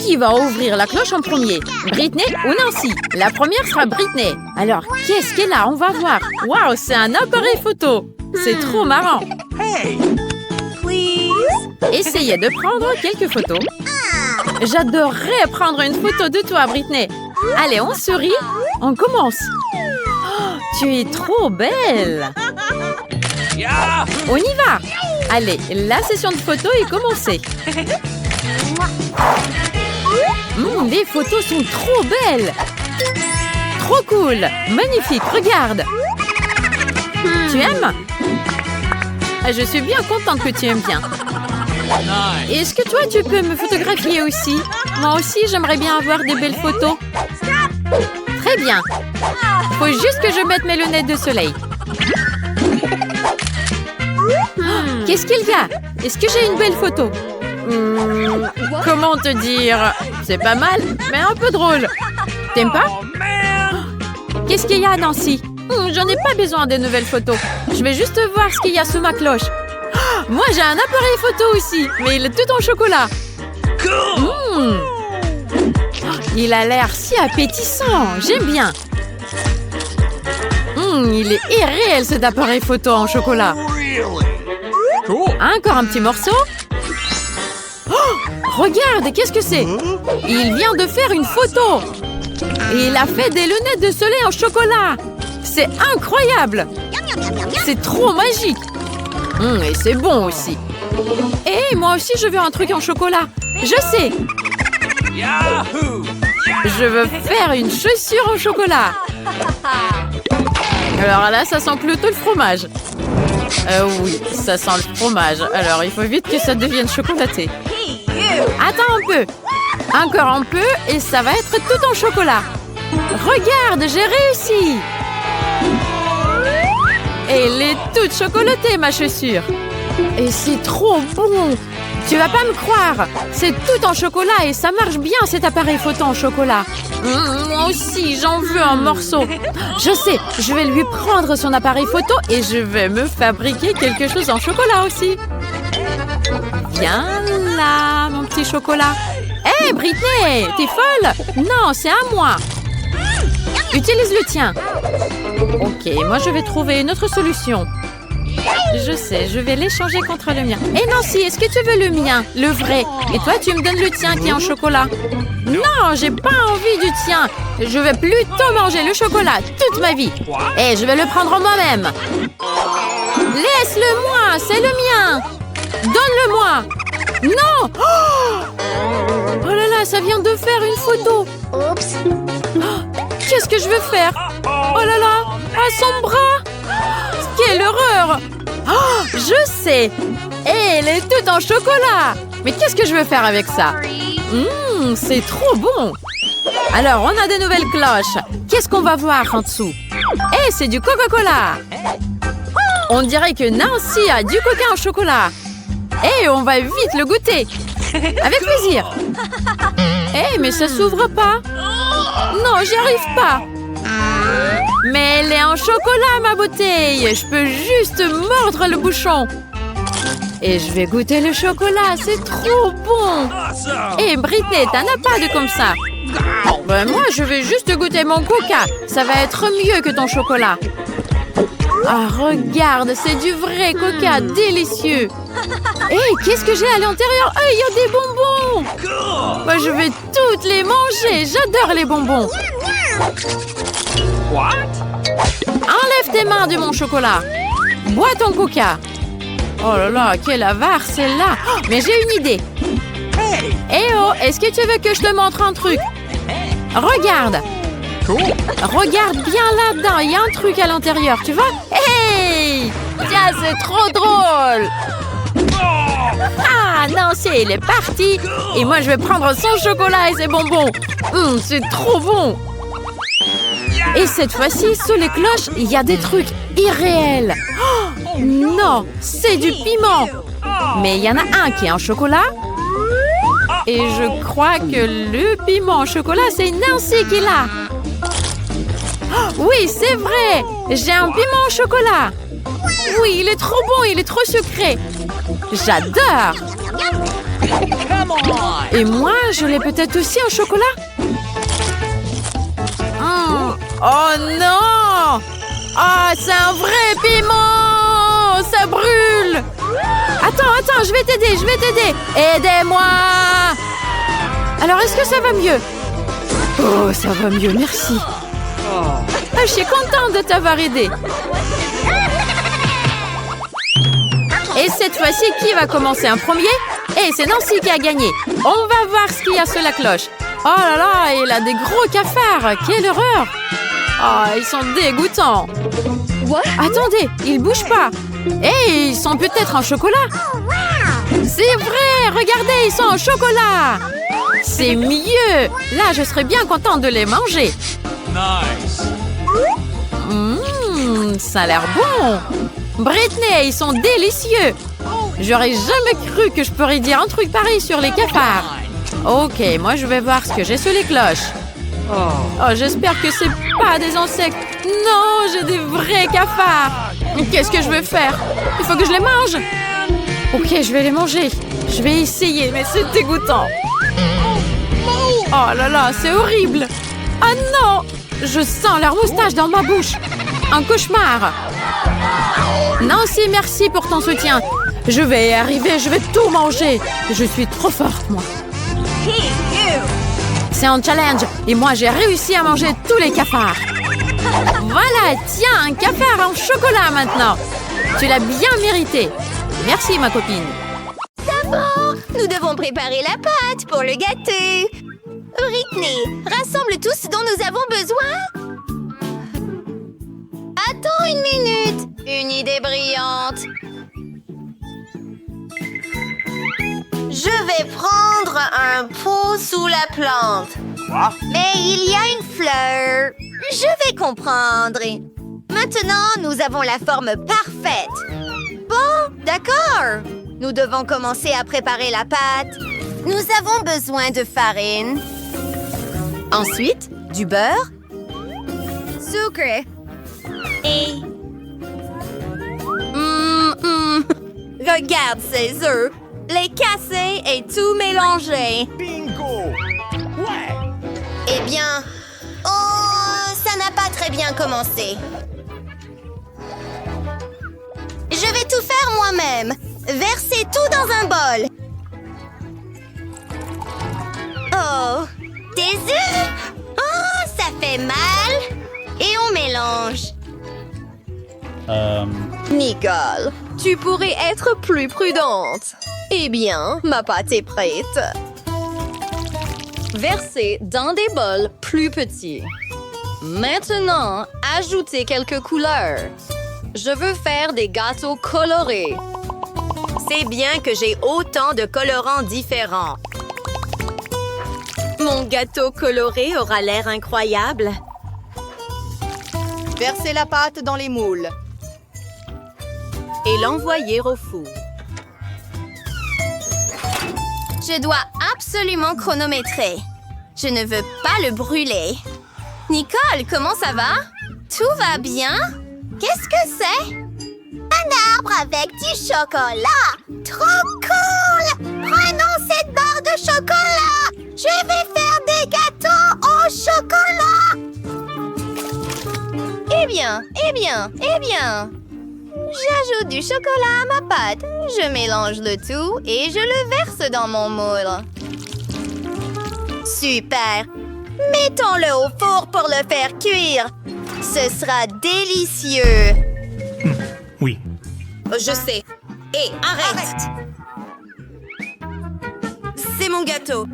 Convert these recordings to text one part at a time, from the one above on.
Qui va ouvrir la cloche en premier? Britney ou Nancy? La première sera Britney. Alors, qu'est-ce qu'elle a? On va voir. Waouh, c'est un appareil photo. C'est trop marrant. Hey! Please? Essayez de prendre quelques photos. J'adorerais prendre une photo de toi, Britney. Allez, on sourit. On commence. Oh, tu es trop belle. On y va. Allez, la session de photos est commencée. Les photos sont trop belles. Trop cool. Magnifique, regarde. Tu aimes? Je suis bien contente que tu aimes bien. Est-ce que toi, tu peux me photographier aussi? Moi aussi, j'aimerais bien avoir des belles photos. Très bien. Faut juste que je mette mes lunettes de soleil. Qu'est-ce qu'il y a? Est-ce que j'ai une belle photo? Comment te dire? C'est pas mal, mais un peu drôle. T'aimes pas? Qu'est-ce qu'il y a, Nancy? J'en ai pas besoin des nouvelles photos. Je vais juste voir ce qu'il y a sous ma cloche. Moi, j'ai un appareil photo aussi, mais il est tout en chocolat. Il a l'air si appétissant. J'aime bien. Il est irréel, cet appareil photo en chocolat. Encore un petit morceau. Regarde, qu'est-ce que c'est? Il vient de faire une photo. Et il a fait des lunettes de soleil en chocolat. C'est incroyable. C'est trop magique. Et c'est bon aussi. Et moi aussi, je veux un truc en chocolat. Je sais. Je veux faire une chaussure en chocolat. Alors là, ça sent plutôt le fromage. Oui, ça sent le fromage. Alors, il faut vite que ça devienne chocolaté. Attends un peu. Encore un peu et ça va être tout en chocolat. Regarde, j'ai réussi. Elle est toute chocolatée, ma chaussure. Et c'est trop bon. Tu vas pas me croire. C'est tout en chocolat et ça marche bien, cet appareil photo en chocolat. Moi aussi, j'en veux un morceau. Je sais, je vais lui prendre son appareil photo et je vais me fabriquer quelque chose en chocolat aussi. Viens là, mon petit chocolat. Hé, Britney, t'es folle? Non, c'est à moi. Utilise le tien. Ok, moi je vais trouver une autre solution. Je sais, je vais l'échanger contre le mien. Hé Nancy, est-ce que tu veux le mien, le vrai? Et toi, tu me donnes le tien qui est en chocolat. Non, j'ai pas envie du tien. Je vais plutôt manger le chocolat toute ma vie. Et je vais le prendre moi-même. Laisse-le-moi, c'est le mien. Donne-le-moi. Non. Oh là là, ça vient de faire une photo. Oups. Qu'est-ce que je veux faire? Oh là là, à son bras. Quelle horreur. Oh, je sais. Elle est toute en chocolat. Mais qu'est-ce que je veux faire avec ça? C'est trop bon. Alors, on a des nouvelles cloches. Qu'est-ce qu'on va voir en dessous? Eh, c'est du Coca-Cola. On dirait que Nancy a du coca en chocolat. Eh, on va vite le goûter. Avec plaisir. Eh, mais ça s'ouvre pas. Non, j'y arrive pas. Mais elle est en chocolat, ma bouteille. Je peux juste mordre le bouchon. Et je vais goûter le chocolat. C'est trop bon. Eh, Britney, t'en as pas de comme ça. Ben, moi, je vais juste goûter mon coca. Ça va être mieux que ton chocolat. Ah, regarde, c'est du vrai coca délicieux. Hé, qu'est-ce que j'ai à l'intérieur? Oh, il y a des bonbons. Moi, je vais toutes les manger. J'adore les bonbons. Enlève tes mains de mon chocolat. Bois ton coca. Oh là là, quelle avare celle-là. Oh, mais j'ai une idée. Eh oh, est-ce que tu veux que je te montre un truc? Regarde. Regarde bien là-dedans, il y a un truc à l'intérieur, tu vois? Hey! Tiens, c'est trop drôle! Ah, Nancy, elle est partie! Et moi, je vais prendre son chocolat et ses bonbons! C'est trop bon! Et cette fois-ci, sous les cloches, il y a des trucs irréels! Oh, non, c'est du piment! Mais il y en a un qui est en chocolat. Et je crois que le piment en chocolat, c'est Nancy qui l'a! Oui, c'est vrai! J'ai un piment au chocolat! Oui, il est trop bon, il est trop sucré! J'adore! Come on! Et moi, je l'ai peut-être aussi en chocolat? Oh non! Ah, c'est un vrai piment! Ça brûle! Attends, je vais t'aider! Aidez-moi! Alors, est-ce que ça va mieux? Oh, ça va mieux, merci. Ah, je suis contente de t'avoir aidé. Et cette fois-ci, qui va commencer en premier? Et c'est Nancy qui a gagné. On va voir ce qu'il y a sur la cloche. Oh là là, il a des gros cafards. Quelle horreur! Ah, ils sont dégoûtants. Attendez, ils bougent pas. Et ils sont peut-être en chocolat. C'est vrai, regardez, ils sont en chocolat. C'est mieux. Là, je serais bien contente de les manger. Nice! Ça a l'air bon. Britney, ils sont délicieux. J'aurais jamais cru que je pourrais dire un truc pareil sur les cafards. Ok, moi je vais voir ce que j'ai sur les cloches. Oh, j'espère que c'est pas des insectes. Non, j'ai des vrais cafards. Qu'est-ce que je vais faire? Il faut que je les mange. Ok, je vais les manger. Je vais essayer, mais c'est dégoûtant. Oh là là, c'est horrible. Ah non! Je sens leur moustache dans ma bouche. Un cauchemar. Nancy, merci pour ton soutien. Je vais y arriver, je vais tout manger. Je suis trop forte, moi. C'est un challenge et moi j'ai réussi à manger tous les cafards. Voilà, tiens, un cafard en chocolat maintenant. Tu l'as bien mérité. Merci, ma copine. D'abord, nous devons préparer la pâte pour le gâteau. Britney, rassemble tout ce dont nous avons besoin. Attends une minute. Une idée brillante. Je vais prendre un pot sous la plante. Quoi? Mais il y a une fleur. Je vais comprendre. Maintenant, nous avons la forme parfaite. Bon, d'accord. Nous devons commencer à préparer la pâte. Nous avons besoin de farine. Ensuite, du beurre. Sucre. Et... Regarde ces œufs. Les casser et tout mélanger. Bingo! Ouais! Eh bien... Oh, ça n'a pas très bien commencé. Je vais tout faire moi-même. Verser tout dans un bol. Oh, des œufs! Oh, ça fait mal. Et on mélange. Nicole, tu pourrais être plus prudente. Eh bien, ma pâte est prête. Versez dans des bols plus petits. Maintenant, ajoutez quelques couleurs. Je veux faire des gâteaux colorés. C'est bien que j'ai autant de colorants différents. Mon gâteau coloré aura l'air incroyable. Versez la pâte dans les moules et l'envoyer au four. Je dois absolument chronométrer. Je ne veux pas le brûler. Nicole, comment ça va? Tout va bien? Qu'est-ce que c'est? Un arbre avec du chocolat! Trop cool! Prenons cette barre de chocolat! Je vais faire des gâteaux au chocolat! Eh bien! J'ajoute du chocolat à ma pâte. Je mélange le tout et je le verse dans mon moule. Super! Mettons-le au four pour le faire cuire. Ce sera délicieux. Oui. Je sais. Hé, arrête! C'est mon gâteau.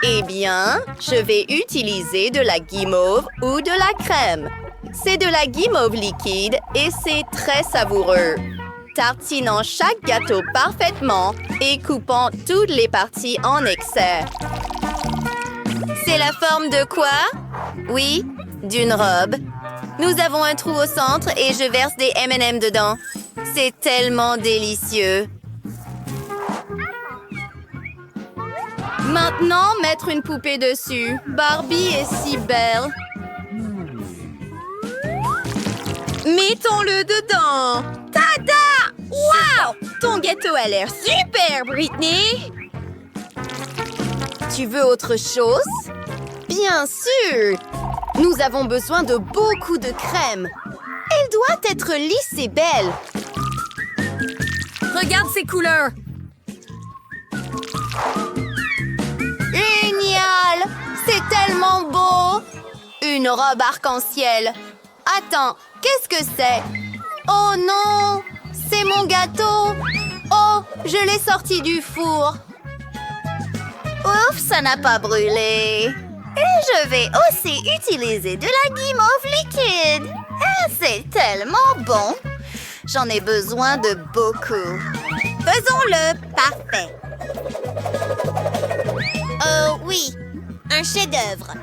Eh bien, je vais utiliser de la guimauve ou de la crème. C'est de la guimauve liquide et c'est très savoureux. Tartinons chaque gâteau parfaitement et coupons toutes les parties en excès. C'est la forme de quoi? Oui, d'une robe. Nous avons un trou au centre et je verse des M&M dedans. C'est tellement délicieux. Maintenant, mettre une poupée dessus. Barbie est si belle. Mettons-le dedans. Tada! Wow! Ton gâteau a l'air super, Britney! Tu veux autre chose? Bien sûr! Nous avons besoin de beaucoup de crème. Elle doit être lisse et belle. Regarde ces couleurs. Génial! C'est tellement beau! Une robe arc-en-ciel. Attends, qu'est-ce que c'est? Oh non! C'est mon gâteau! Oh, je l'ai sorti du four. Ouf, ça n'a pas brûlé. Et je vais aussi utiliser de la guimauve liquide. Ah, c'est tellement bon. J'en ai besoin de beaucoup. Faisons-le. Parfait. Oh oui, un chef-d'œuvre.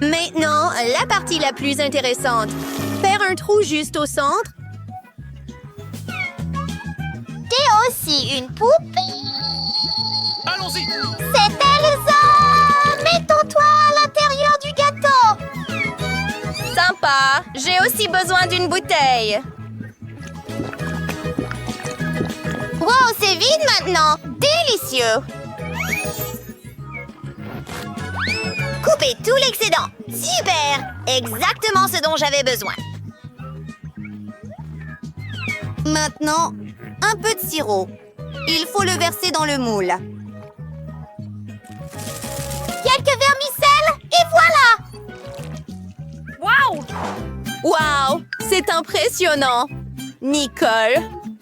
Maintenant, la partie la plus intéressante. Faire un trou juste au centre. T'es aussi une poupée. Allons-y. C'est Elsa! Mettons-toi à l'intérieur du gâteau. Sympa. J'ai aussi besoin d'une bouteille. Wow, c'est vide maintenant. Délicieux. Coupez tout l'excédent. Super! Exactement ce dont j'avais besoin. Maintenant, un peu de sirop. Il faut le verser dans le moule. Quelques vermicelles et voilà! Wow! Wow! C'est impressionnant! Nicole,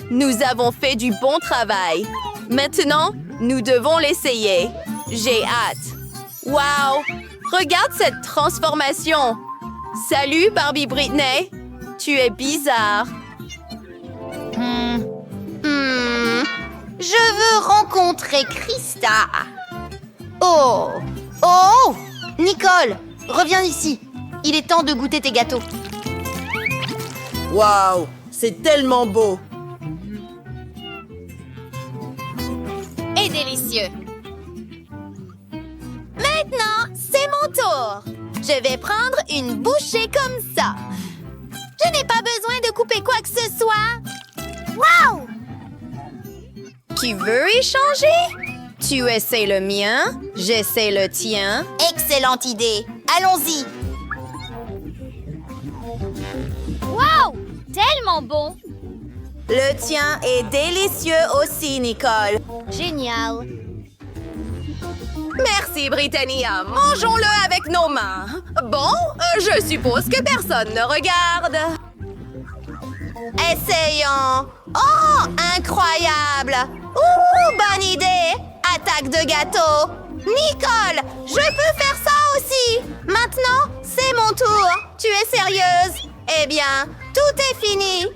nous avons fait du bon travail. Maintenant, nous devons l'essayer. J'ai hâte. Wow! Regarde cette transformation! Salut, Barbie Britney! Tu es bizarre. Je veux rencontrer Krista. Oh! Oh! Nicole, reviens ici. Il est temps de goûter tes gâteaux. Waouh, c'est tellement beau. Et délicieux. Maintenant, c'est mon tour. Je vais prendre une bouchée comme ça. Je n'ai pas besoin de couper quoi que ce soit. Wow! Tu veux échanger? Tu essaies le mien, j'essaie le tien. Excellente idée. Allons-y. Wow! Tellement bon! Le tien est délicieux aussi, Nicole. Génial! Merci, Britannia. Mangeons-le avec nos mains. Bon, je suppose que personne ne regarde. Essayons. Oh, incroyable. Ouh, bonne idée. Attaque de gâteau. Nicole, je peux faire ça aussi. Maintenant, c'est mon tour. Tu es sérieuse? Eh bien, tout est fini.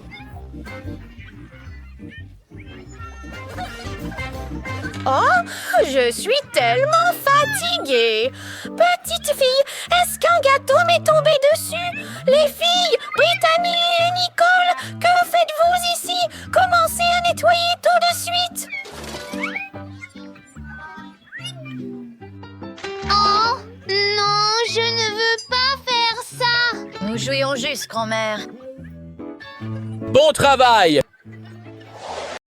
Oh, je suis tellement fatiguée. Petite fille, est-ce qu'un gâteau m'est tombé dessus? Les filles, Brittany et Nicole, que faites-vous ici? Commencez à nettoyer tout de suite. Oh! Non, je ne veux pas faire ça! Nous jouions juste, grand-mère. Bon travail!